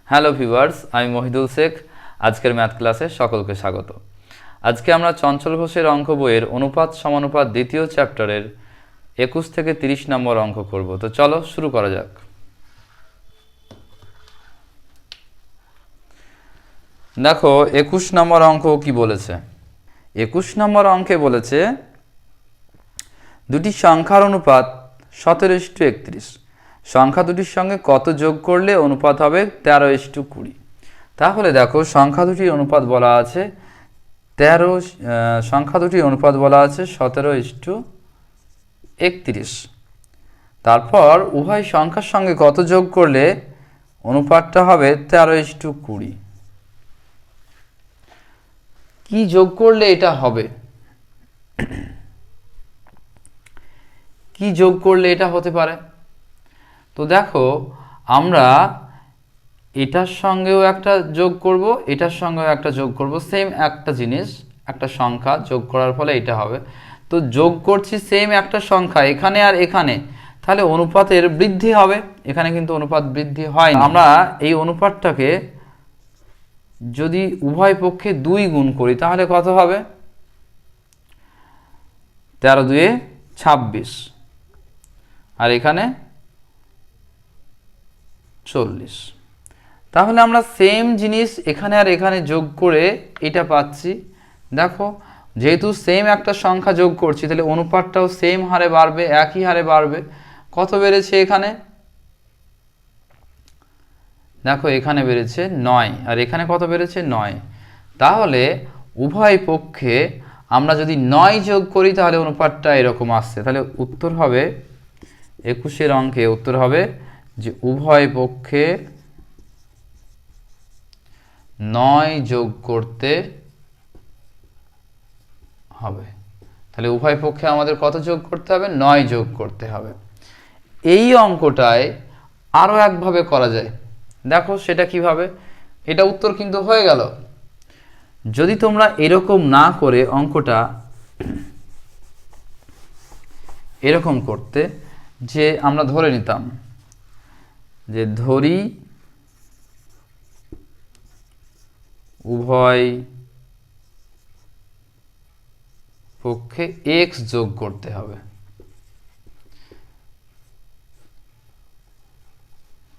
Hello viewers, আমি মহিদুল শেখ। আজকের math ক্লাসে সকলকে স্বাগত। আজকে আমরা চঞ্চল ঘোষের অঙ্ক বইয়ের অনুপাত সমানুপাত দ্বিতীয় চ্যাপ্টারের 21 থেকে 30 নম্বর অঙ্ক করব। তো চলো শুরু করা যাক। দেখো 21 নম্বর অঙ্ক কি বলেছে। 21 নম্বর অঙ্কে বলেছে দুটি সংখ্যার অনুপাত 17:31। সংখ্যা দুটির সঙ্গে কত যোগ করলে অনুপাত হবে 13:20। তাহলে দেখো সংখ্যা দুটির অনুপাত বলা আছে 17:31। তারপর উভয় সংখ্যার সঙ্গে কত যোগ করলে অনুপাতটা হবে 13:20। কি যোগ করলে এটা হবে, কি যোগ করলে এটা হতে পারে? তো দেখো আমরা এটার সঙ্গেও একটা যোগ করব, এটার সঙ্গেও একটা যোগ করব, সেম একটা জিনিস, একটা সংখ্যা যোগ করার ফলে এটা হবে। তো যোগ করছি সেম একটা সংখ্যা এখানে আর এখানে, তাহলে অনুপাতের বৃদ্ধি হবে। এখানে কিন্তু অনুপাত বৃদ্ধি হয় না। আমরা এই অনুপাতটাকে যদি উভয় পক্ষে 2 গুণ করি তাহলে কত হবে? 13×2 = 26, আর এখানে 40। তাহলে আমরা সেম জিনিস এখানে আর এখানে যোগ করে এটা পাচ্ছি। দেখো যেহেতু সেম একটা সংখ্যা যোগ করছি তাহলে অনুপাতটাও সেম হারে বাড়বে, একই হারে বাড়বে। কত বেড়েছে এখানে? দেখো এখানে বেড়েছে 9, আর এখানে কত বেড়েছে? 9। তাহলে উভয় পক্ষে আমরা যদি 9 যোগ করি তাহলে অনুপাতটা এরকম আসছে। তাহলে উত্তর হবে 21 অঙ্কে উত্তর হবে যে উভয় পক্ষে 9 যোগ করতে হবে। তাহলে উভয় পক্ষে আমাদের কত যোগ করতে হবে? 9 যোগ করতে হবে। এই অঙ্কটায় আরও একভাবে করা যায়। দেখো সেটা কিভাবে? এটা উত্তর কিন্তু হয়ে গেল। যদি তোমরা এরকম না করে অঙ্কটা এরকম করতে, যে আমরা ধরে নিতাম যে ধরি উভয় পক্ষে x যোগ করতে হবে,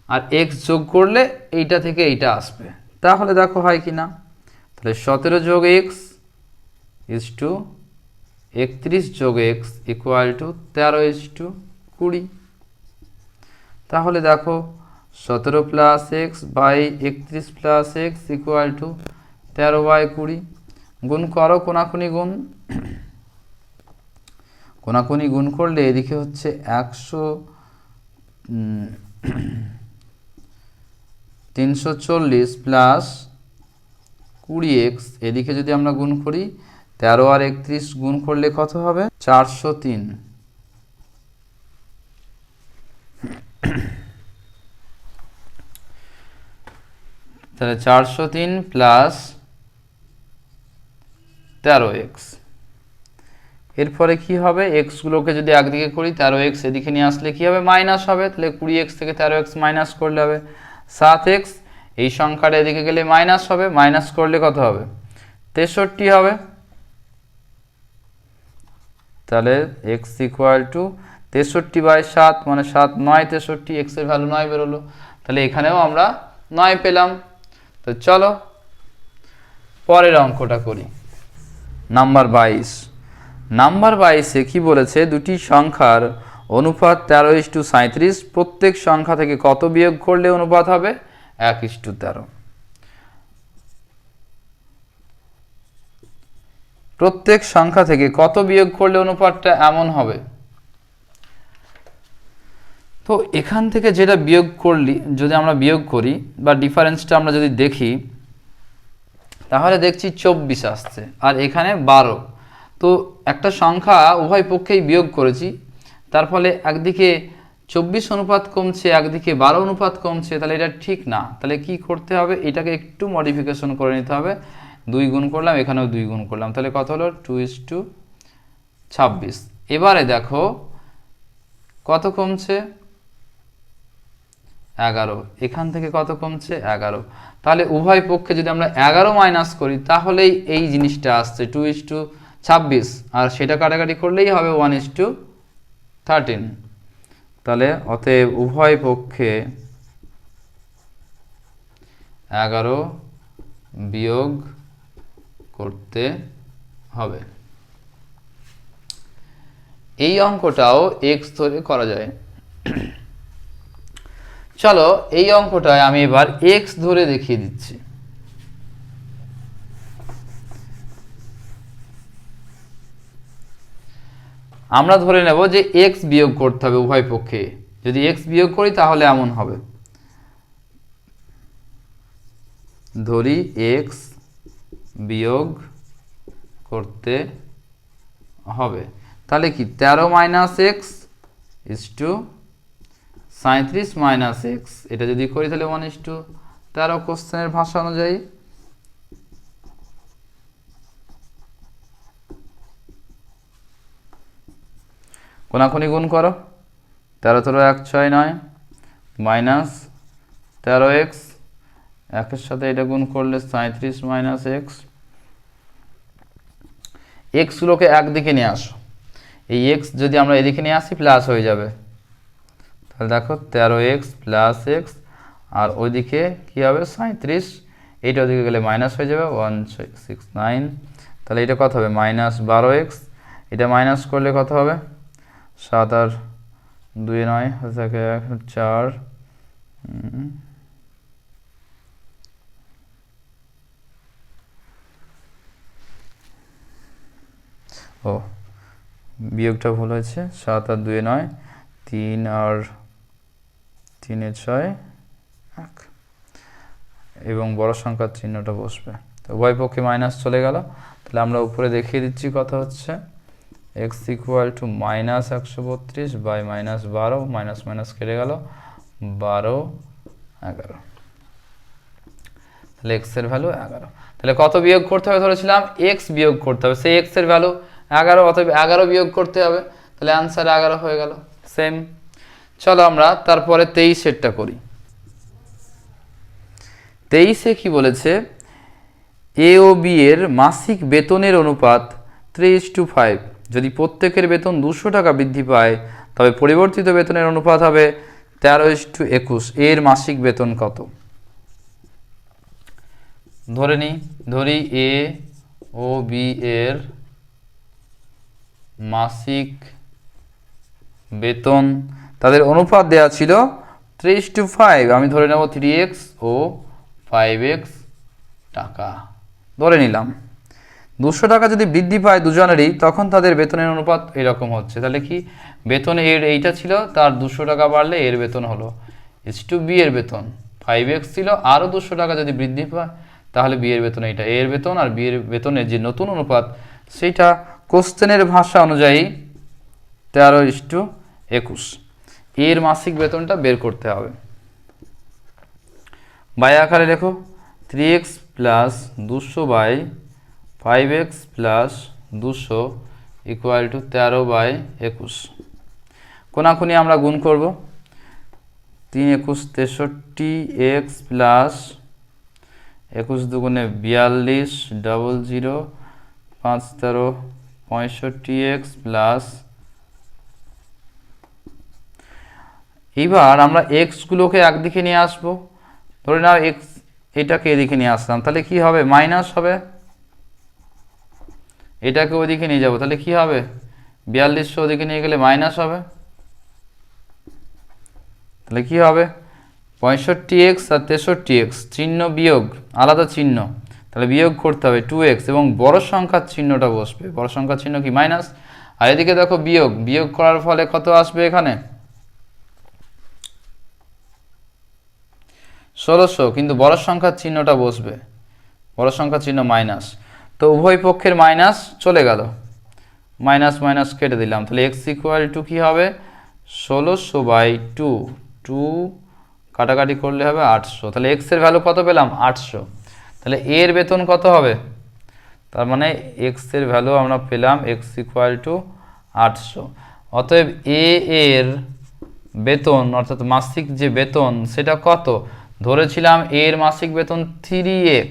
আর x যোগ করলে এইটা থেকে এইটা আসবে। তাহলে দেখো হয় কি না? তাহলে 17 যোগ x = 31 যোগ x = 13:20। তাহলে দেখো 17 + x বাই 31 + x = 13/20। গুণ করো, কোনাকুনি গুণ, কোনাকুনি গুণ করলে এদিকে হচ্ছে 340 + 20x, এদিকে যদি আমরা গুণ করি 13 আর 31 গুণ করলে কত হবে? 403। তাহলে 403 + 13x। এরপরে কি হবে? x গুলোকে যদি একদিকে করি 13x এদিকে নিয়ে আসলে কি হবে? মাইনাস হবে। তাহলে 20x থেকে 13x মাইনাস করলে হবে 7x। এই সংখ্যাটা এদিকে গেলে মাইনাস হবে, মাইনাস করলে কত হবে? 63 হবে। তাহলে x = 63/7, মানে 7 9 63, x এর ভ্যালু 9 বেরোলো। তাহলে এখানেও আমরা 9 পেলাম। তো চলো পরের অঙ্কটা করি। নাম্বার 22। নাম্বার 22-এ কি বলেছে? দুটি সংখ্যার অনুপাত 13:37। প্রত্যেক সংখ্যা থেকে কত বিয়োগ করলে অনুপাত হবে 1:13। প্রত্যেক সংখ্যা থেকে কত বিয়োগ করলে অনুপাতটা এমন হবে। তো এখান থেকে যেটা বিয়োগ করলি, যদি আমরা বিয়োগ করি বা ডিফারেন্সটা আমরা যদি দেখি, তাহলে দেখছি 24 আসছে আর এখানে 12। তো একটা সংখ্যা উভয় পক্ষেই বিয়োগ করেছি, তার ফলে একদিকে 24 অনুপাত কমছে, একদিকে 12 অনুপাত কমছে। তাহলে এটা ঠিক না। তাহলে কি করতে হবে? এটাকে একটু মডিফিকেশন করে নিতে হবে। 2 গুণ করলাম, এখানেও 2 গুণ করলাম, তাহলে কত হলো? 2:26। এবারে দেখো কত কমছে? 11, এখান থেকে কত কমছে 11। তাহলে উভয় পক্ষে যদি আমরা 11 মাইনাস করি তাহলেই এই জিনিসটা আসছে 2:26, আর সেটা কাটাকাটি করলেই হবে 1:13। তাহলে অতএব উভয় পক্ষে 11 বিয়োগ করতে হবে। এই অঙ্কটাও এক্স ধরে করা যায়। চলো এই অঙ্কটায় আমি এবার এক্স ধরে দেখিয়ে দিচ্ছি। আমরা ধরে নেব যে এক্স বিয়োগ করতে হবে উভয় পক্ষে। যদি এক্স বিয়োগ করি তাহলে এমন হবে, ধরি এক্স বিয়োগ করতে হবে। তাহলে কি 13 minus x is two 37 minus x, এটা যদি করি তাহলে 1:13 কোশ্চেনের ভাষা অনুযায়ী। কোনাকুনি গুণ করো, 13 13 1 6 9 মাইনাস 13x, একের সাথে এটা গুণ করলে 37 মাইনাস এক্স। এক্সগুলোকে একদিকে নিয়ে আসো, এই এক্স যদি আমরা এদিকে নিয়ে আসি প্লাস হয়ে যাবে। তাহলে দেখো 13x প্লাস এক্স, আর ওইদিকে কী হবে 37, এইটা ওদিকে গেলে মাইনাস হয়ে যাবে 169। তাহলে এটা কত হবে -12x, এটা মাইনাস করলে কত হবে 7 আর 2 9 থাকে 4। ও বিয়োগটা ভুল হয়েছে, 7 আর 2 9, 3 আর 3 6 1, এবং বড় সংখ্যার চিহ্নটা বসবে। তো উভয় পক্ষে মাইনাস চলে গেল। তাহলে আমরা উপরে দেখিয়ে দিচ্ছি কথা হচ্ছে x equal to -132 by -12, minus minus কেটে গেল 12 11। তাহলে x এর ভ্যালু 11। তাহলে কত বিয়োগ করতে হবে ধরেছিলাম, x বিয়োগ করতে হবে, সেই x এর ভ্যালু 11, অতএব 11 বিয়োগ করতে হবে। তাহলে অ্যান্সার 11 হয়ে গেল। সেম। চলো আমরা তারপরে 23-এরটা করি। 23-এ কি বলেছে, এ ও বি এর মাসিক বেতনের অনুপাত 3:5। যদি প্রত্যেকের বেতন 200 টাকা বৃদ্ধি পায় তবে পরিবর্তিত বেতনের অনুপাত হবে 13:21। এর মাসিক বেতন কত? ধরি এ ও বি এর মাসিক বেতন, তাদের অনুপাত দেওয়া ছিল 3:5, আমি ধরে নেব 3x ও 5x টাকা ধরে নিলাম। 200 টাকা যদি বৃদ্ধি পায় দুজনেরই, তখন তাদের বেতনের অনুপাত এরকম হচ্ছে। তাহলে কি, বেতন এর এইটা ছিল, তার 200 টাকা বাড়লে এর বেতন হলো বি এর বেতন 5x ছিল, আরও 200 টাকা যদি বৃদ্ধি পায় তাহলে বি এর বেতন এইটা, এর বেতন আর বি এর বেতনের যে নতুন অনুপাত সেইটা কোশ্চেনের ভাষা অনুযায়ী 13:21। এর মাসিক বেতনটা বের করতে হবে। বাই আকারে লেখো 3x plus 200 by 5x plus 200 equal to 13/21। কোনাকুনি আমরা গুণ করব, 3 21 63, x প্লাস 21 দুগুণে 42, 00, 5 13 65x প্লাস, এইবার আমরা এক্সগুলোকে একদিকে নিয়ে আসবো। ধরে নাও এক্স এটাকে এদিকে নিয়ে আসলাম, তাহলে কি হবে মাইনাস হবে, এটাকে ওদিকে নিয়ে যাবো তাহলে কি হবে 4200 ওদিকে নিয়ে গেলে মাইনাস হবে, তাহলে কি হবে 65x আর 63x, চিহ্ন বিয়োগ আলাদা চিহ্ন, তাহলে বিয়োগ করতে হবে 2x এবং বড় সংখ্যার চিহ্নটা বসবে, বড় সংখ্যার চিহ্ন কি মাইনাস, আর এদিকে দেখো বিয়োগ, বিয়োগ করার ফলে কত আসবে এখানে 1600, কিন্তু বড় সংখ্যার চিহ্নটা বসবে, বড় সংখ্যার চিহ্ন মাইনাস। তো উভয় পক্ষের মাইনাস চলে গেল, মাইনাস মাইনাস কেটে দিলাম। তাহলে x ইকুয়াল টু কী হবে 1600/2, 2 কাটাকাটি করলে হবে 800। তাহলে x এর ভ্যালু কত পেলাম 800। তাহলে এর বেতন কত হবে, তার মানে x এর ভ্যালু আমরা পেলাম x ইকুয়াল টু 800। অতএব এ এর বেতন অর্থাৎ মাসিক যে বেতন সেটা কত, ধরেছিলাম এর মাসিক বেতন 3x,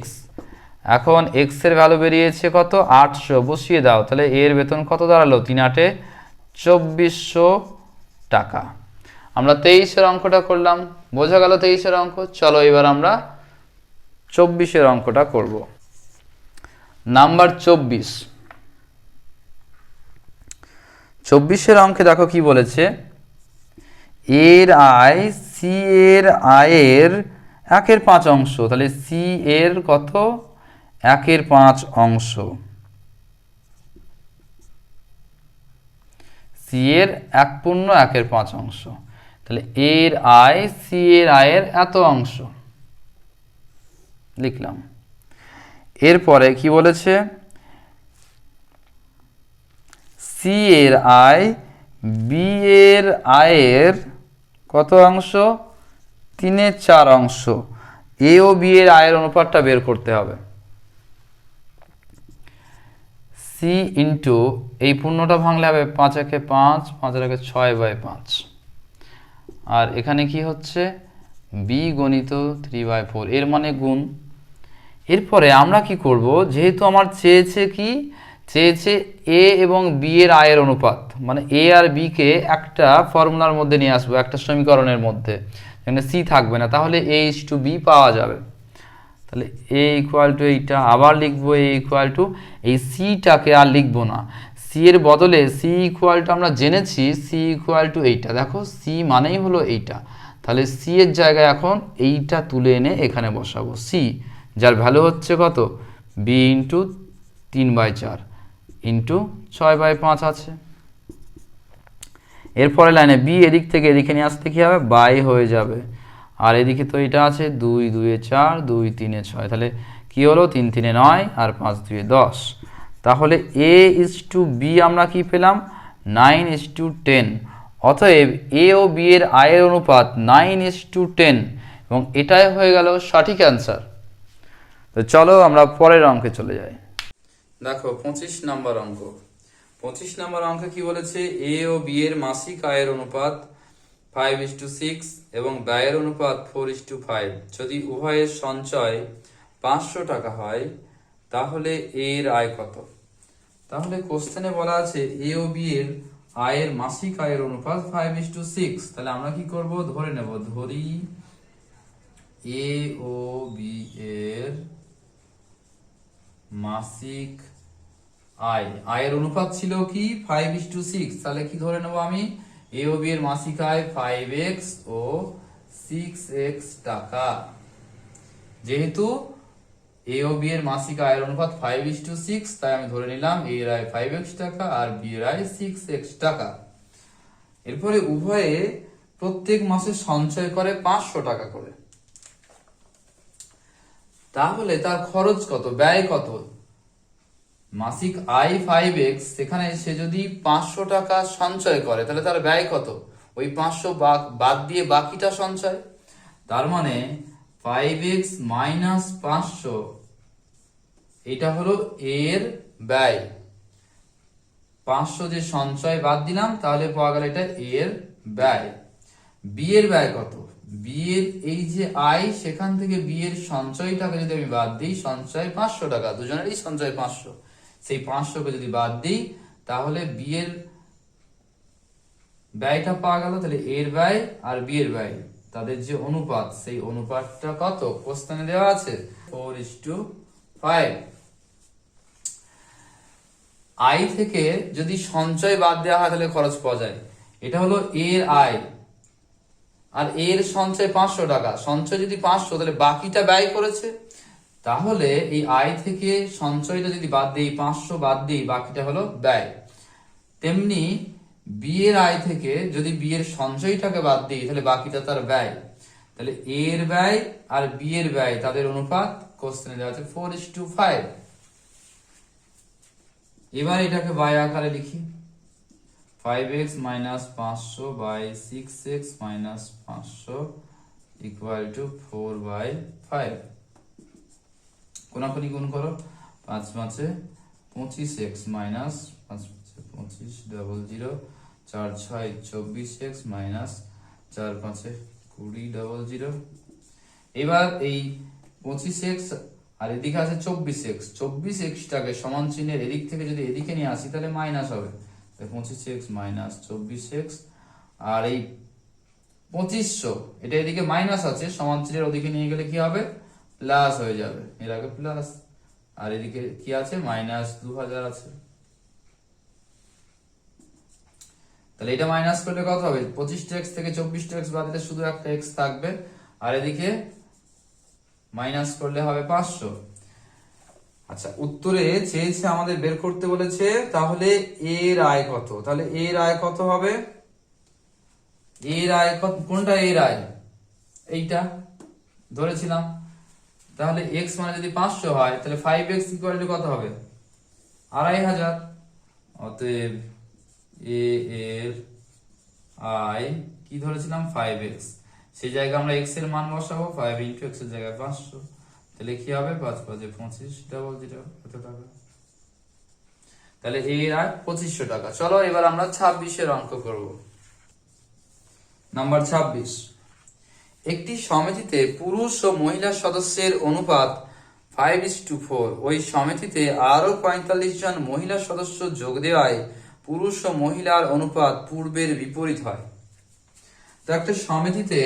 এখন এক্স এর ভ্যালু বেরিয়েছে কত 800, বসিয়ে দাও, তাহলে এর বেতন কত দাঁড়ালো 3 × 8 2400 টাকা। আমরা 23-এর অঙ্কটা করলাম, বোঝা গেল 23-এর অঙ্ক। চলো এবার আমরা 24-এর অঙ্কটা করব। নাম্বার 24-এর অঙ্কে দেখো কি বলেছে, এর আয় সি এর আয়ের 1/5 অংশ, তাহলে সি এর কত 1/5 অংশ, সি এর 1/5 অংশ, তাহলে এর আয় সি এর আয়ের এত অংশ লিখলাম। এরপরে কি বলেছে, সি এর আয় বি এর আয়ের কত অংশ 3/4 অংশ, এ ও বি এর আয়ের অনুপাতটা বের করতে হবে। সি ইন্টু এই পূর্ণটা ভাঙলে হবে 5 × 5, 5 × 6/5, আর এখানে কি হচ্ছে বি গণিত 3/4, এর মানে গুণ। এরপরে আমরা কি করব, যেহেতু আমার চেয়েছে এ এবং বি এর আয়ের অনুপাত, মানে এ আর বি কে একটা ফর্মুলার মধ্যে নিয়ে আসবো, একটা সমীকরণের মধ্যে, এখানে সি থাকবে না, তাহলে এ ইজ টু বি পাওয়া যাবে। তাহলে এ ইকুয়াল টু এইটা আবার লিখবো, এ ইকুয়াল টু এই সিটাকে আর লিখবো না, সি এর বদলে সি ইকুয়াল টু আমরা জেনেছি সি ইকুয়াল টু এইটা, দেখো সি মানেই হলো এইটা, তাহলে সি এর জায়গায় এখন এইটা তুলে এনে এখানে বসাবো, সি যার ভ্যালু হচ্ছে কত বি ইন্টু 3/4 ইন্টু 6/5 আছে। এরপরে লাইনে বি এদিক থেকে এদিকে নিয়ে আসতে কি হবে বাই হয়ে যাবে, আর এদিকে তো এটা আছে 2 × 2 = 4, 2 × 3 = 6, তাহলে কি হলো 3 × 3 = 9 আর 5 × 2 = 10, তাহলে এ ইজ টু বি আমরা কি পেলাম 9:10, অতএব এ ও বি এর আয়ের অনুপাত 9:10, এবং এটাই হয়ে গেল সঠিক অ্যান্সার। তো চলো আমরা পরের অঙ্কে চলে যাই। দেখো 25 নম্বর অঙ্ক। 25 নম্বর অঙ্কে কি বলেছে, এ ও বি এর মাসিক আয়ের অনুপাত 5:6 এবং ব্যয়ের অনুপাত 4:5, যদি উভয়ের সঞ্চয় 500 টাকা হয় তাহলে এর আয় কত। তাহলে কোশ্চেনে বলা আছে এ ও বি এর আয়ের মাসিক আয়ের অনুপাত 5:6, তাহলে আমরা কি করব ধরে নেব, ধরি এ ও বি এর মাসিক আয়ের অনুপাত ছিল কি 5:6, তাহলে কি ধরে নেব আমি এ ও বি এর মাসিক আয় 5x ও 6x টাকা। যেহেতু এ ও বি এর মাসিক আয়ের অনুপাত 5:6, তাই আমি ধরে নিলাম এ এর আয় 5x টাকা আর বি এর আয় 6x টাকা। এরপরে উভয়ে প্রত্যেক মাসে সঞ্চয় করে 500 টাকা করে, তাহলে তার খরচ কত, ব্যয় কত। মাসিক আয় 5x, সেখানে সে যদি 500 টাকা সঞ্চয় করে তাহলে তার ব্যয় কত, ওই 500 বাদ দিয়ে বাকিটা সঞ্চয়, তার মানে 5x - 500 এটা হলো এর ব্যয়, 500 যে সঞ্চয় বাদ দিলাম তাহলে পাওয়া গেল এটা এর ব্যয়। বি এর ব্যয় কত, বি এর এই যে আয় সেখান থেকে বি এর সঞ্চয়টাকে যদি আমি বাদ দিই, সঞ্চয় 500 টাকা, দুজনেরই সঞ্চয় 500, সেই 500 কে যদি বাদ দিই তাহলে বি এর ব্যয়টা পাওয়া গেল। তাহলে এর ব্যয় আর বি এর ব্যয় তাদের যে অনুপাত, সেই অনুপাতটা কত কোশ্চেনে দেওয়া আছে 4:5। আয় থেকে যদি সঞ্চয় বাদ দেওয়া হয় তাহলে খরচ পাওয়া যায়, এটা হলো এর আয় আর এর সঞ্চয় 500 টাকা, সঞ্চয় যদি 500 তাহলে বাকিটা ব্যয় করেছে, তাহলে এই আয় থেকে সঞ্চয়টা যদি বাদ দিই 500 বাদ দিই বাকিটা হলো ব্যয়। তেমনি বি এর আয় থেকে যদি বি এর সঞ্চয়টাকে বাদ দিই তাহলে বাকিটা তার ব্যয়, তাহলে এর ব্যয় আর বি এর ব্যয় তাদের অনুপাত কোশ্চেনে দেওয়া আছে 4:5। এবার এটাকে বাই আকারে লিখি, 5x - 500 / 6x - 500 = 4/5। কোনাকুনি গুণ করো, 5 × 5 = 25x - 5 × 5 = 25, 0 0 4 6 24x - 4 5 20 00। এবার এই 25x আর এদিকে আছে 24x, 24xটাকে সমান চিহ্নের এদিক থেকে যদি এদিকে নিয়ে আসি তাহলে মাইনাস হবে, 25x মাইনাস 24x, আর এই 2500 এটা এদিকে মাইনাস আছে, সমান চিহ্নের ওদিকে নিয়ে গেলে কি হবে, প্লাস হয়ে যাবে, এর আগে প্লাস, আর এদিকে কি আছে মাইনাস 2000 আছে। তাহলে এটা মাইনাস করলে কত হবে, 25x থেকে 24x বাদ দিলে শুধু একটা x থাকবে, আর এদিকে মাইনাস করলে হবে 500। আচ্ছা, উত্তরে চেয়েছে আমাদের বের করতে বলেছে, তাহলে এর আয় কত, তাহলে এর আয় কত হবে, এর আয় কত, কোনটা এর আয়, এইটা ধরেছিলাম, তাহলে x মানে যদি 500 হয় তাহলে 5x ইকুয়াল টু কত হবে, 2500। অতএব এ এর আয় কি ধরেছিলাম 5x, সেই জায়গায় আমরা x এর মান বসাবো, 5 ইন্টু x এর জায়গায় 500, তাহলে কি হবে 5 5 25 ডবল 0 এত টাকা, তাহলে এর আয় 2500 টাকা। চলো এবার আমরা 26 এর অঙ্ক করব। নাম্বার 26, একটি সমিতিতে পুরুষ ও মহিলা সদস্যের অনুপাত 5:4, ওই সমিতিতে আরো 45 জন মহিলা সদস্য যোগ দেওয়ায় পুরুষ ও মহিলার অনুপাত পূর্বের বিপরীত হয়। তো একটা সমিতিতে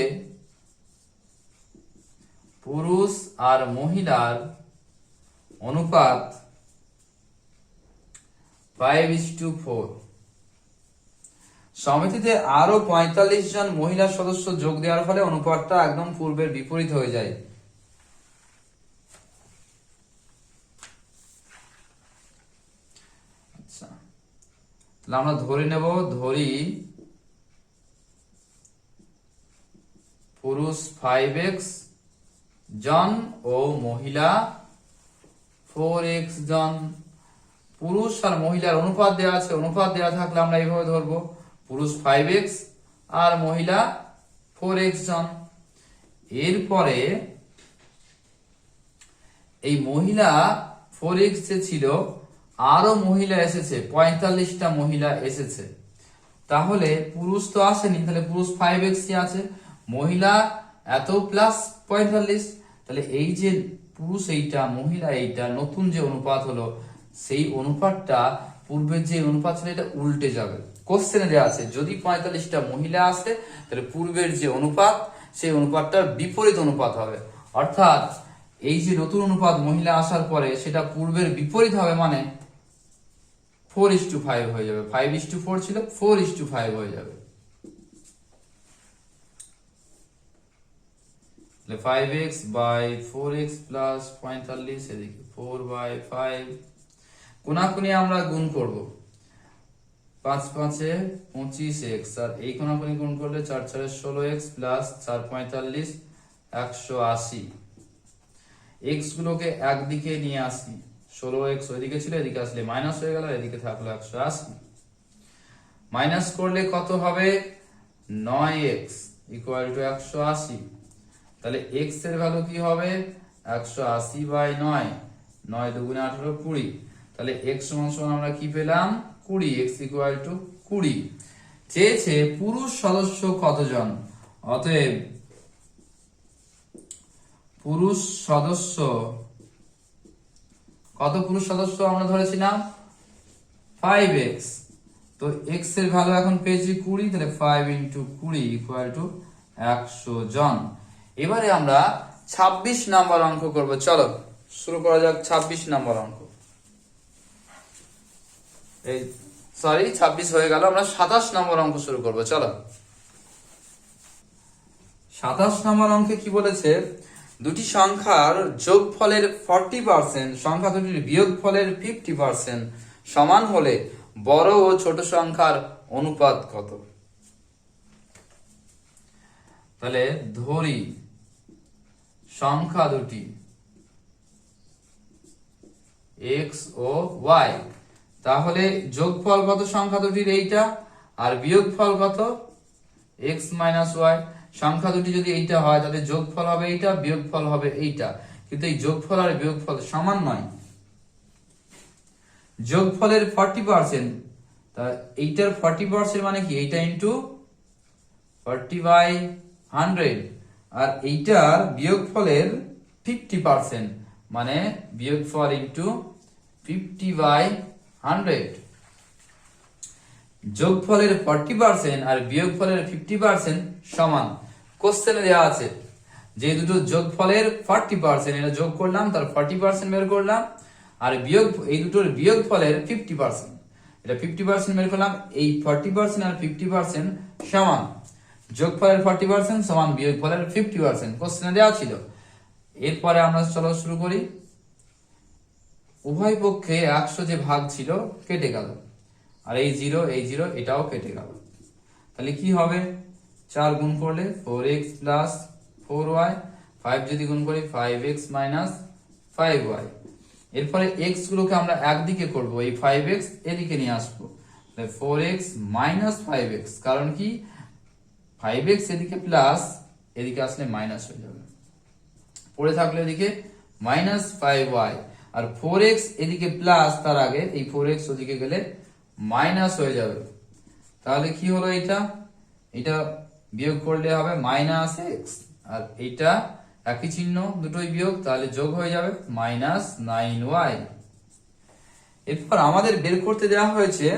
পুরুষ আর মহিলার অনুপাত 5:4, সমিতিতে আরো 45 জন মহিলা সদস্য যোগ দেওয়ার ফলে অনুপাতটা একদম পূর্বের বিপরীত হয়ে যায়। আচ্ছা, তাহলে আমরা ধরে নেব, ধরি পুরুষ 5x জন ও মহিলা 4x জন। পুরুষ আর মহিলার অনুপাত দেওয়া আছে, অনুপাত দেওয়া থাকলে আমরা এইভাবে ধরবো, পুরুষ 5x আর মহিলা 4x জন। এরপরে এই মহিলা 4x যে ছিল, আরো মহিলা এসেছে, 45টা মহিলা এসেছে, তাহলে পুরুষ তো আসেনি, তাহলে পুরুষ 5x আছে, মহিলা এত প্লাস 45, তাহলে এই যে পুরুষ এইটা মহিলা এইটা নতুন যে অনুপাত হলো, সেই অনুপাতটা পূর্বের যে অনুপাত ছিল এটা উল্টে যাবে। কোশ্চেনে দেওয়া আছে যদি 45টা মহিলা আসে তাহলে পূর্বের যে অনুপাত সেই অনুপাতটার বিপরীত অনুপাত হবে, অর্থাৎ এই যে নতুন অনুপাত মহিলা আসার পরে সেটা পূর্বের বিপরীত হবে, মানে 4:5 হয়ে যাবে, 5:4 ছিল 4:5 হয়ে যাবে। 5x বাই 4x প্লাস 45, এদিকে 4/5, কোনাকুনি আমরা গুণ করব, 5 5 25x, আর এই কোনাকুনি গুণ করলে 4 4 16x প্লাস 4 45 180। x গুলোকে একদিকে নিয়ে আসি, 16x ওইদিকে ছিল, এদিকে আসলে মাইনাস হয়ে গেল, এদিকে থাকলো 180, মাইনাস করলে কত হবে 9x ইকুয়াল টু 180, তাহলে x এর ভ্যালু কি হবে 180/9, 9 2 18 20, তাহলে x সমান সমান আমরা কি পেলাম 20, x ইকুয়াল টু 20। চেয়েছে পুরুষ সদস্য কতজন, অতএব পুরুষ সদস্য কত, পুরুষ সদস্য আমরা ধরেছিলাম 5x, তো x এর ভ্যালু এখন পেয়েছি 20, তাহলে 5 × 20 ইকুয়াল টু 100 জন। এবারে আমরা 26 নাম্বার অঙ্ক করব। চলো শুরু করা যাক 26 নাম্বার অঙ্ক। এই সরি 26 হয়ে গেল, আমরা 27 নম্বর অঙ্ক শুরু করব। চলো 27 নম্বর অঙ্কে কি বলেছে, দুটি সংখ্যার যোগফলের 40%, সংখ্যা দুটির বিয়োগফলের 50% সমান হলে বড় ও ছোট সংখ্যার অনুপাত কত। তাহলে ধরি সংখ্যা দুটি x ও y, তাহলে যোগফল কত সংখ্যা দুটির এইটা, আর বিয়োগফল কত x মাইনাস y। সংখ্যা দুটি যদি এইটা হয় তাহলে যোগফল হবে এইটা, বিয়োগফল হবে এইটা, কিন্তু এই যোগফল আর বিয়োগফল সমান নয়। যোগফলের 40%, তা এইটার 40% মানে কি, এইটা ইন্টু 40/100 আর এইটার বিয়োগফলের 50%, মানে বিয়োগফল ইনটু 50/100। যোগফলের 40% আর বিয়োগফলের 50% সমান। কোশ্চেনে দেওয়া আছে যে দুটো যোগফলের 40%, এটা যোগ করলাম তার 40% বের করলাম, আর এই দুটোর বিয়োগফলের 50%, এটা 50% বের করলাম। এই 40% আর 50% সমান। যোগফলের 40% সমান বিয়োগফলের 50%, কোশ্চেনে দেওয়া ছিল। এরপরে আমরা চলো শুরু করি। উভয় পক্ষে 100 যে ভাগ ছিল কেটে গেল, আর এই 0 এটাও কেটে গেল। তাহলে কি হবে? 4 গুণ করলে 4x প্লাস 4y, 5 যদি গুণ করি 5x মাইনাস 5y। এরপরে x গুলোকে আমরা একদিকে করব, এই 5x এদিকে নিয়ে আসবো, 4x মাইনাস 5x, কারণ কি 5x এদিকে প্লাস, এদিকে আসলে মাইনাস হয়ে যাবে, পড়ে থাকলে এদিকে মাইনাস 5y, আর 4x এদিকে প্লাস, তার আগে এই 4x ওদিকে গেলে মাইনাস হয়ে যাবে। তাহলে কি হলো? এটা বিয়োগ করলে হবে মাইনাস এক্স, আর এটা একই চিহ্ন, দুটোই বিয়োগ, তাহলে যোগ হয়ে যাবে মাইনাস 9y। এরপর আমাদের বের করতে দেওয়া হয়েছে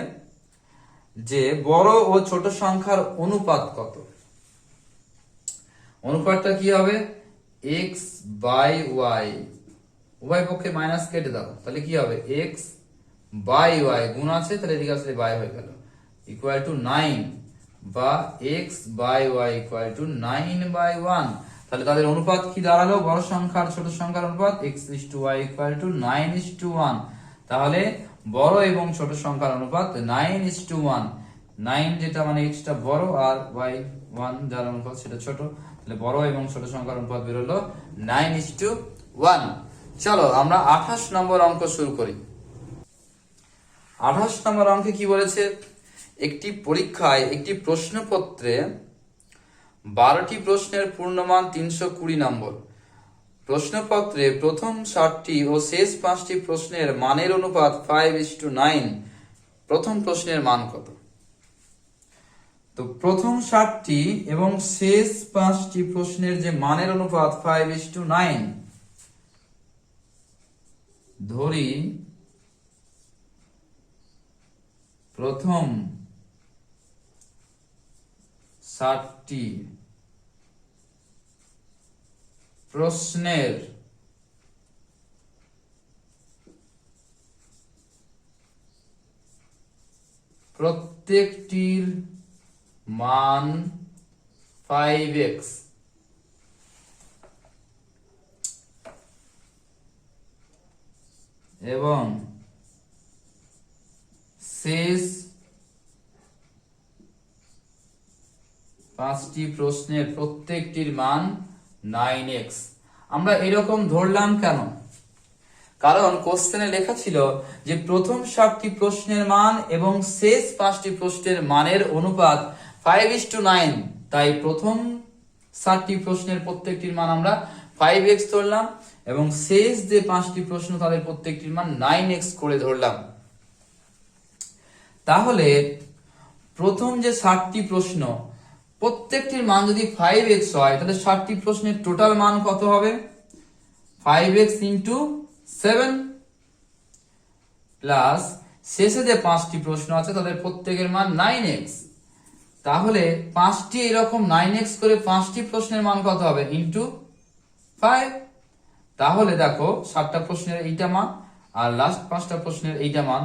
যে বড় ও ছোট সংখ্যার অনুপাত কত। অনুপাতটা কি হবে? x বাই y, উভয় পক্ষে মাইনাস কেটে দাও, তাহলে কি হবে? x বাই y, গুণ আছে তাহলে এদিকে আসলে বাই হয়ে গেল, ইকুয়াল টু 9, বা x by y equal to 9/1। তাহলে তাদের অনুপাত কি দাঁড়ালো? বড় সংখ্যার ছোট সংখ্যার অনুপাত x/y ইকুয়াল টু 9:1। তাহলে বড় এবং ছোট সংখ্যার অনুপাত 9:1। 9 যেটা মানে x টা বড়, আর y 1 যার অনুপাত সেটা ছোট, তাহলে বড় এবং ছোট সংখ্যার অনুপাত বের হলো 9:1। চলো আমরা 28 নম্বর অঙ্ক শুরু করি। 28 নম্বর অঙ্কে কি বলেছে? একটি পরীক্ষায় একটি প্রশ্নপত্রে 12টি প্রশ্নের পূর্ণমান 320 নম্বর। প্রশ্নপত্রে প্রথম 60টি ও শেষ 5টি প্রশ্নের মানের অনুপাত 5:9। প্রথম প্রশ্নের মান কত? তো প্রথম 60টি এবং শেষ 5টি প্রশ্নের যে মানের অনুপাত 5:9, ধরি প্রথম 60টি প্রশ্নের প্রত্যেকটির মান 5x এবং শেষ 5টি প্রশ্নের প্রত্যেকটির মান 9x। আমরা এরকম ধরলাম কেন? কারণ কোশ্চেনে লেখা ছিল যে প্রথম 60টি প্রশ্নের মান এবং শেষ 5টি প্রশ্নের মানের অনুপাত 5:9, তাই প্রথম 60টি প্রশ্নের প্রত্যেকটির মান আমরা 5x ধরলাম, এবং শেষ যে 5টি প্রশ্ন তাদের প্রত্যেকটির মান 9x করে ধরলাম। তাহলে প্রথম যে 60টি প্রশ্ন প্রত্যেকটির মান যদি 5x হয়, তাহলে 60টি প্রশ্নের টোটাল মান কত হবে? 5x ইন্টু 7 প্লাস শেষে যে 5টি প্রশ্ন আছে তাদের প্রত্যেকের মান 9x। তাহলে 5টি এরকম 9x করে 5টি প্রশ্নের মান কত হবে? ইন্টু 5। তাহলে দেখো 7টা প্রশ্নের এইটা মান আর লাস্ট 5টা প্রশ্নের এইটা মান,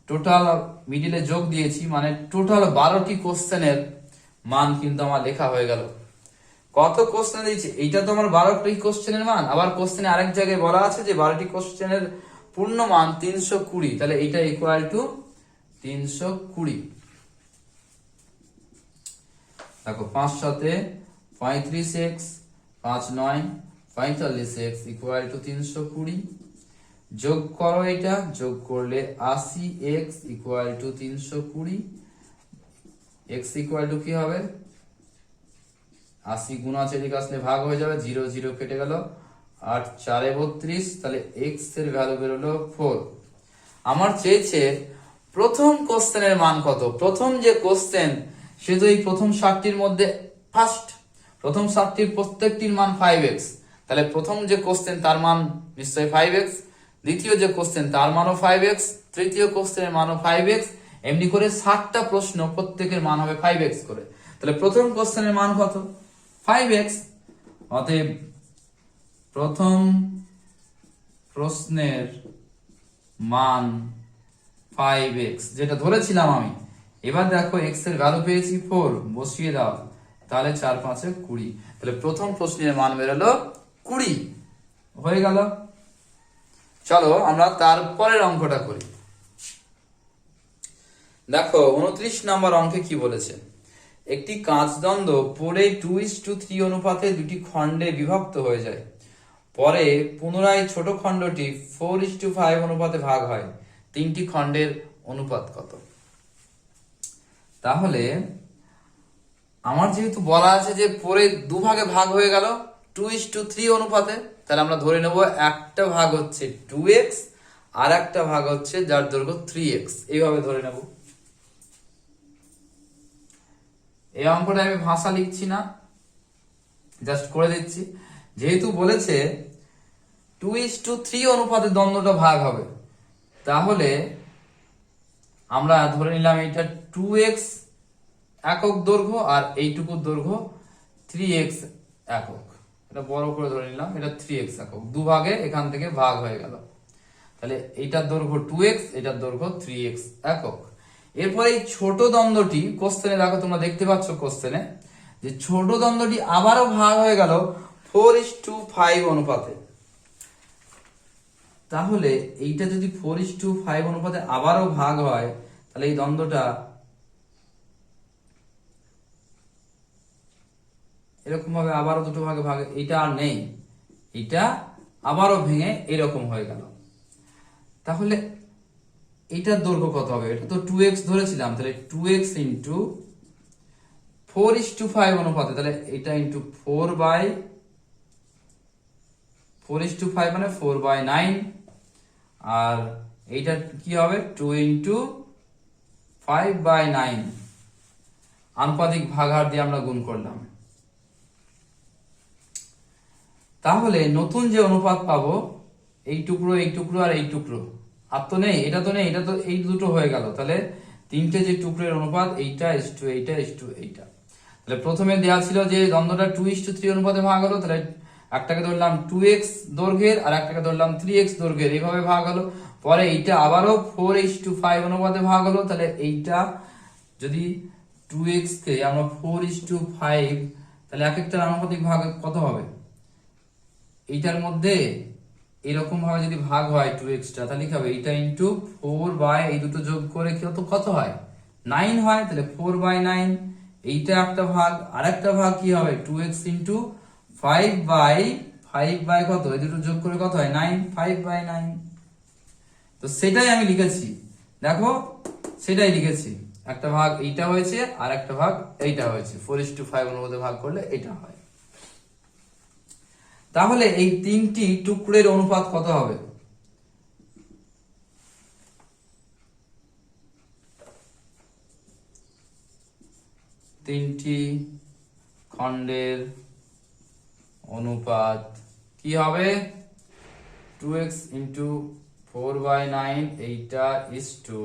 টোটাল মিডিলে যোগ দিয়েছি, মানে টোটাল 12টি কোশ্চেনের মান কিন্তু আমার লেখা হয়ে গেল। কত কোশ্চেন দিয়েছি? এইটা তো আমার 12টি কোশ্চেনের মান। আবার কোশ্চেনে আরেক জায়গায় বলা আছে যে 12টি কোশ্চেনের পূর্ণ মান 320, তাহলে এইটা ইকুয়াল টু 320। দেখো 5 7 35x, 5 9 45x ইকুয়াল টু 320। যোগ করো, এটা যোগ করলে 80x equal to 320। x equal two কি হবে? 80 গুণ আছে, এদিকে আসলে ভাগ হয়ে যাবে, 0 0 কেটে গেল, 8 4 32, তাহলে x এর ভ্যালু বেরোলো 4। আমার চেয়েছে প্রথম কোশ্চেনের মান কত। প্রথম যে কোশ্চেন সে তো এই প্রথম 60টির মধ্যে ফার্স্ট প্রথম 7টির প্রত্যেকটির মান 5x, তাহলে প্রথম যে কোশ্চেন তার মান নিশ্চয়ই 5x, দ্বিতীয় যে কোশ্চেন তার মানও 5x, তৃতীয় কোশ্চেনের মানও 5x, এমনি করে 7টা প্রশ্ন প্রত্যেকের মান হবে 5x করে। তাহলে প্রথম কোশ্চেনের মান কত? 5x। অতএব প্রথম প্রশ্নের মান 5x, যেটা ধরেছিলাম আমি। এবার দেখো x এর ভ্যালু পেয়েছি 4, বসিয়ে দাও, তাহলে 4 5 20। তাহলে প্রথম প্রশ্নের মান বেরোলো 20 হয়ে গেল। চলো আমরা তারপরের অঙ্কটা করি। দেখো 29 নম্বর অঙ্কে কি বলেছে, একটি কাঁচদণ্ড পরে 2:3 অনুপাতে দুটি খণ্ডে বিভক্ত হয়ে যায়, পরে পুনরায় ছোট খণ্ডটি 4:5 অনুপাতে ভাগ হয়, তিনটি খণ্ডের অনুপাত কত? তাহলে আমার যেহেতু বলা আছে যে পরে দুভাগে ভাগ হয়ে গেল 2:3 অনুপাতে, তাহলে আমরা ধরে নেব একটা ভাগ হচ্ছে 2x আর একটা ভাগ হচ্ছে যার দৈর্ঘ্য 3x, এইভাবে ধরে নেব। এই অঙ্কটা আমি ভাষা লিখছি না, জাস্ট করে দিচ্ছি। যেহেতু বলেছে 2:3 অনুপাতে দ্বন্দ্বটা ভাগ হবে, তাহলে আমরা ধরে নিলাম এটা 2x একক দৈর্ঘ্য আর এইটুকুর দৈর্ঘ্য 3x একক, এটা বড় করে ধরে নিলাম, এটা 3x একক, দুভাগে এখান থেকে ভাগ হয়ে গেল। তাহলে এইটার দৈর্ঘ্য 2x, এটার দৈর্ঘ্য 3x একক। এরপরে এই ছোট দ্বন্দ্বটি কোশ্চেনে দেখো, তোমরা দেখতে পাচ্ছ কোশ্চেনে যে ছোট দ্বন্দ্বটি আবারও ভাগ হয়ে গেল 4:5 অনুপাতে। তাহলে এইটা যদি 4:5 অনুপাতে আবারও ভাগ হয়, তাহলে এই দ্বন্দ্বটা এরকম ভাবে আবারও দুটো ভাগে ভাগে, এটা আর নেই, এটা আবারও ভেঙে এরকম হয়ে গেল। তাহলে এটার দৈর্ঘ্য কত হবে? এটা তো 2x ধরেছিলাম, তাহলে 2x ইন্টু 4:5 অনুপাতে, তাহলে এটা ইন্টু 4/4:5 মানে 4/9, আর এইটা কি হবে 2 ইন্টু 5/9, আনুপাতিক ভাগহার দিয়ে আমরা গুণ করলাম। তাহলে নতুন যে অনুপাত পাবো, এই টুকরো আর এই টুকরো, আর তো নেই, এটা তো নেই, এটা তো এই দুটো হয়ে গেল। তাহলে তিনটে যে টুকরোর অনুপাত, এইটা ইস্টু এইটা ইস্টু এইটা। তাহলে প্রথমে দেওয়া ছিল যে দ্বন্দ্বটা 2:3 অনুপাতে ভাগ হলো, তাহলে একটাকে ধরলাম 2x দৈর্ঘ্যের আর একটাকে ধরলাম 3x দৈর্ঘ্যের, এইভাবে ভাগ হলো। পরে এইটা আবারও 4:5 অনুপাতে ভাগ হলো, তাহলে এইটা যদি 2x কে আমরা 4:5, তাহলে এক একটা আনুপাতিক ভাগ কত হবে? এইটার মধ্যে এরকম ভাবে যদি ভাগ হয় 2x টা, তাহলে কি হবে? এইটা ইন্টু 4 এই দুটো যোগ করে কত হয়? 9 হয়। তাহলে 4/9, এইটা একটা ভাগ, আর একটা ভাগ কি হবে? 2x ইন্টু 5/5 কত? এই দুটো যোগ করে কত হয়? 9, 5/9। তো সেটাই আমি লিখেছি, দেখো সেটাই লিখেছি, একটা ভাগ এইটা হয়েছে আর একটা ভাগ এইটা হয়েছে, 4:5 এর মধ্যে ভাগ করলে এটা হয়। তাহলে এই তিনটি টুকরের অনুপাত কত হবে? তিনটি খণ্ডের অনুপাত কি হবে? 2x ইন্টু 4/9 এইটা ইস টু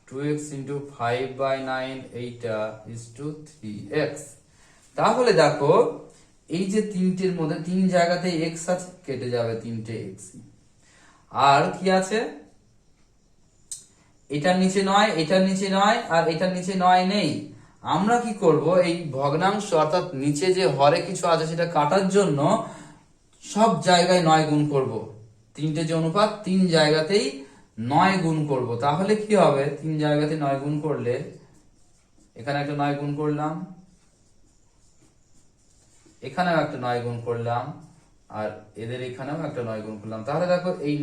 2x ইন্টু 5/9 এইটা ইস টু 3x। তাহলে দেখো এই যে তিনটের মধ্যে তিন জায়গাতে x আছে, কেটে যাবে তিনটে x, আর কি আছে? এটার নিচে নয়, এটার নিচে নয়, আর এটার নিচে নয় নেই। আমরা কি করব? এই ভগ্নাংশ অর্থাৎ নিচে যে হরে কিছু আছে সেটা কাটার জন্য সব জায়গায় 9 গুণ করব। তিনটে যে অনুপাত, তিন জায়গাতেই 9 গুণ করব। তাহলে কি হবে? তিন জায়গাতে 9 গুণ করলে, এখানে একটা 9 গুণ করলাম, এখানেও একটা 9 গুণ করলাম, আর এদের এখানেও একটা 9 গুণ করলাম। তাহলে দেখো এই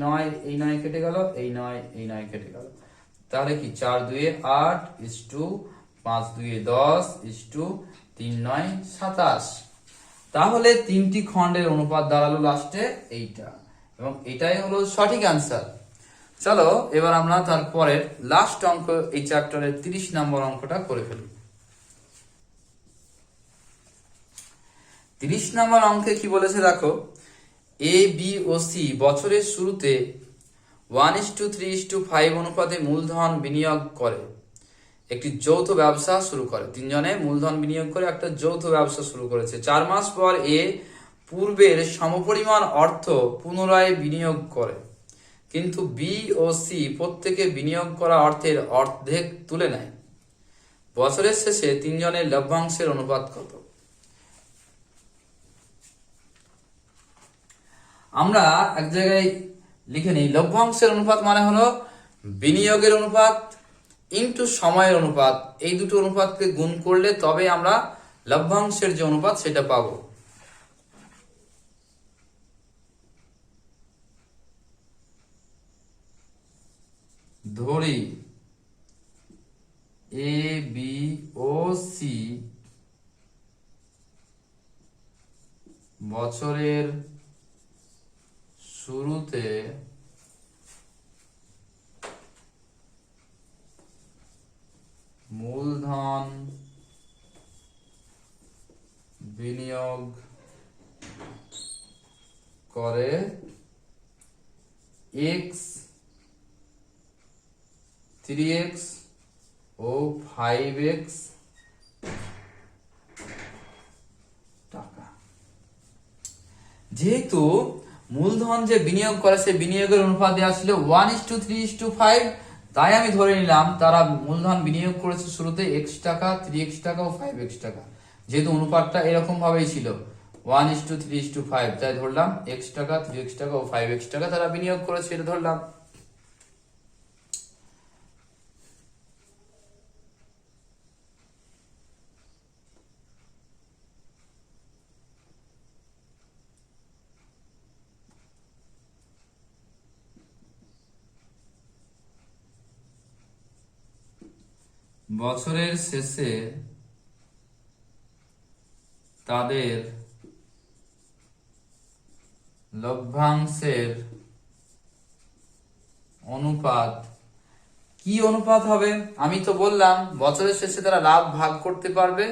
9 কেটে গেল, এই 9 কেটে গেল। তাহলে কি 4 2 8 ইস টু 5 2 10 ইস টু 3 9 27। তাহলে তিনটি খণ্ডের অনুপাত দাঁড়ালো লাস্টে এইটা, এবং এটাই হলো সঠিক অ্যান্সার। চলো এবার আমরা তারপরে লাস্ট অঙ্ক, এই চ্যাপ্টারের 30 নম্বর অঙ্কটা করে ফেলি। 30 নম্বর অঙ্কে কি বলেছে দেখো, এ বি ও সি বছরের শুরুতে 1:3:5 অনুপাতে মূলধন বিনিয়োগ করে একটি যৌথ ব্যবসা শুরু করে। তিনজনে মূলধন বিনিয়োগ করে একটা যৌথ ব্যবসা শুরু করেছে। 4 মাস পর এ পূর্বের সমপরিমাণ অর্থ পুনরায় বিনিয়োগ করে, কিন্তু বি ও সি প্রত্যেকে বিনিয়োগ করা অর্থের অর্ধেক তুলে নেয়। বছরের শেষে তিনজনের লভ্যাংশের অনুপাত কত? আমরা এক জায়গায় লিখে নিই, লভ্যাংশের অনুপাত মানে হলো বিনিয়োগের অনুপাত ইন্টু সময়ের অনুপাত। এই দুটো অনুপাতকে গুণ করলে তবে আমরা লভ্যাংশের যে অনুপাত সেটা পাবো। ধরি এ বি ও সি বছরের শুরুতে মূলধন বিনিয়োগ করে x, 3x ও 5x টাকা। যেহেতু মূলধন যে বিনিয়োগ করে সে বিনিয়োগের অনুপাত দেওয়া ছিল 1:3:5, তাই আমি ধরে নিলাম তারা মূলধন বিনিয়োগ করেছে শুরুতে x টাকা, 3x টাকা ও 5x টাকা। যেহেতু অনুপাতটা এরকম ভাবেই ছিল 1:3:5, তাই ধরলাম x টাকা, 3x টাকা ও 5x টাকা তারা বিনিয়োগ করেছে, এটা ধরলাম। বছরের শেষে তাদের লভ্যাংশের অনুপাত কি অনুপাত হবে? আমি তো বললাম বছরের শেষে তারা লাভ ভাগ করতে পারবে,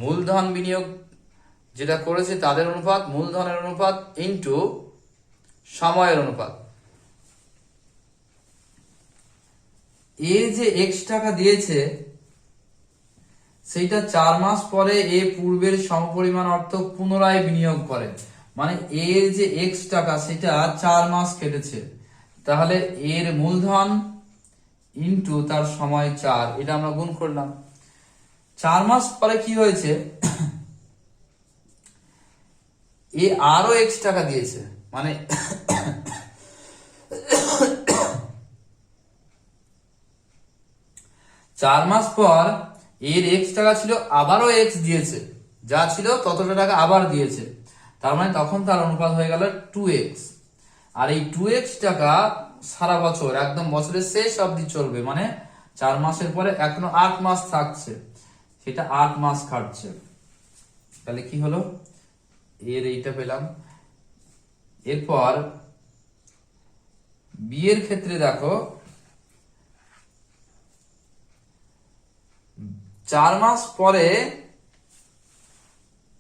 মূলধন বিনিয়োগ যেটা করেছে তাদের অনুপাত, মূলধনের অনুপাত ইন্টু সময়ের অনুপাত। এ যে x টাকা দিয়েছে সেইটা 4 মাস পরে এ পূর্বের সমপরিমাণ অর্থ পুনরায় বিনিয়োগ করে, মানে এর যে x টাকা সেটা 4 মাস কেটেছে, তাহলে এর মূলধন ইন্টু তার সময় 4, এটা আমরা গুণ করলাম। 4 মাস পরে কি হয়েছে, এ আরো x টাকা দিয়েছে, মানে 4 মাস পর এর x টাকা ছিল, আবারও x দিয়েছে, যা ছিল ততটা টাকা আবার দিয়েছে, তার মানে তখন তার অনুপাত হয়ে গেল 2x। আর এই 2x টাকা সারা বছর একদম বছরের শেষ অবধি চলবে, মানে 4 মাসের পরে এখনো 8 মাস থাকছে, সেটা 8 মাস খাটছে। তাহলে কি হলো, এর এইটা পেলাম। এরপর বি এর ক্ষেত্রে দেখো 4 মাস পরে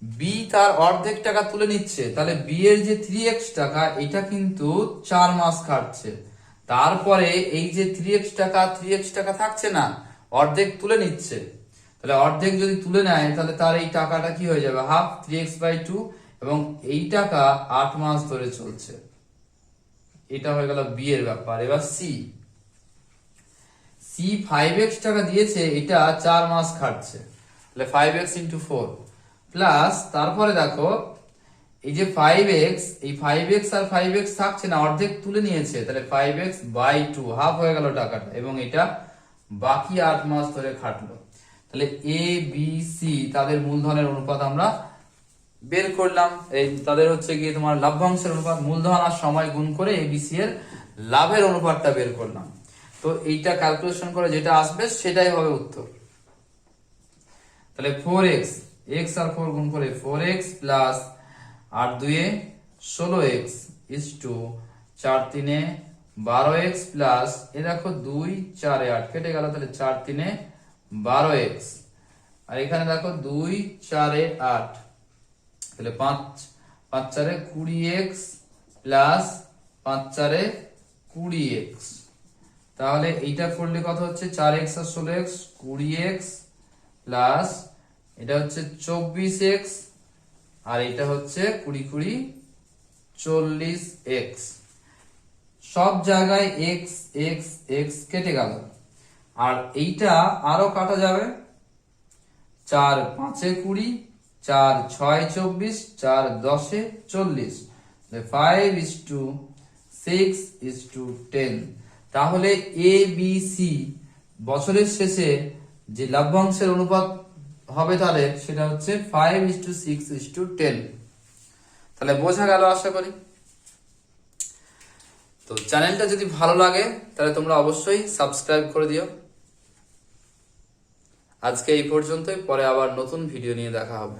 বি তার অর্ধেক টাকা তুলে নিচ্ছে, তাহলে বি এর যে 3x টাকা এটা কিন্তু 4 মাস খাটছে। তারপরে এই যে 3x টাকা থাকছে না, অর্ধেক তুলে নিচ্ছে, তাহলে অর্ধেক যদি তুলে নেয় তাহলে তার এই টাকাটা কি হয়ে যাবে, হাফ 3x/2, এবং এই টাকা 8 মাস ধরে চলছে। এটা হয়ে গেল বি এর ব্যাপার। এবার সি 5x টাকা দিয়েছে, এটা 4 মাস খাটছে, তাহলে 5x × 4 প্লাস, তারপরে দেখো এই যে 5x, এই 5x আর 5x থাকছে না, অর্ধেক তুলে নিয়েছে, তাহলে 5x/2 হাফ হয়ে গেল টাকাটা, এবং এটা বাকি 8 মাস ধরে খাটলো। তাহলে এ বি সি তাদের মূলধনের অনুপাত আমরা বের করলাম। এই তাদের হচ্ছে গিয়ে তোমার লভ্যাংশের অনুপাত, মূলধন আর সময় গুণ করে এ বি সি এর লাভের অনুপাতটা বের করলাম। তো এইটা ক্যালকুলেশন করে যেটা আসবে সেটাই হবে উত্তর। তাহলে 4x, x আর 4 গুণ করে 4x plus 8 2 16x is to 4 3 12x plus এ দেখো 2 4 8 কেটে গেল, তাহলে 4 3 12x, আর এখানে দেখো 2 4 8, তাহলে 5 4 20x প্লাস 5 4 20x, তাহলে এইটা করলে কত হচ্ছে 4x আর 16x 20x প্লাস এটা হচ্ছে 24x আর এটা হচ্ছে 20 20 40x। সব জায়গায় x x x কেটে গেল, আর এইটা আরো কাটা যাবে, 4 5 20, 4 6 24, 4 10 40, 5:6:10। তাহলে এ বি সি বছরের শেষে যে লভ্যাংশের অনুপাত হবে তাদের, সেটা হচ্ছে 5:6:10। তাহলে বোঝা গেল আশা করি। তো চ্যানেলটা যদি ভালো লাগে তাহলে তোমরা অবশ্যই সাবস্ক্রাইব করে দিও। আজকে এই পর্যন্তই, পরে আবার নতুন ভিডিও নিয়ে দেখা হবে।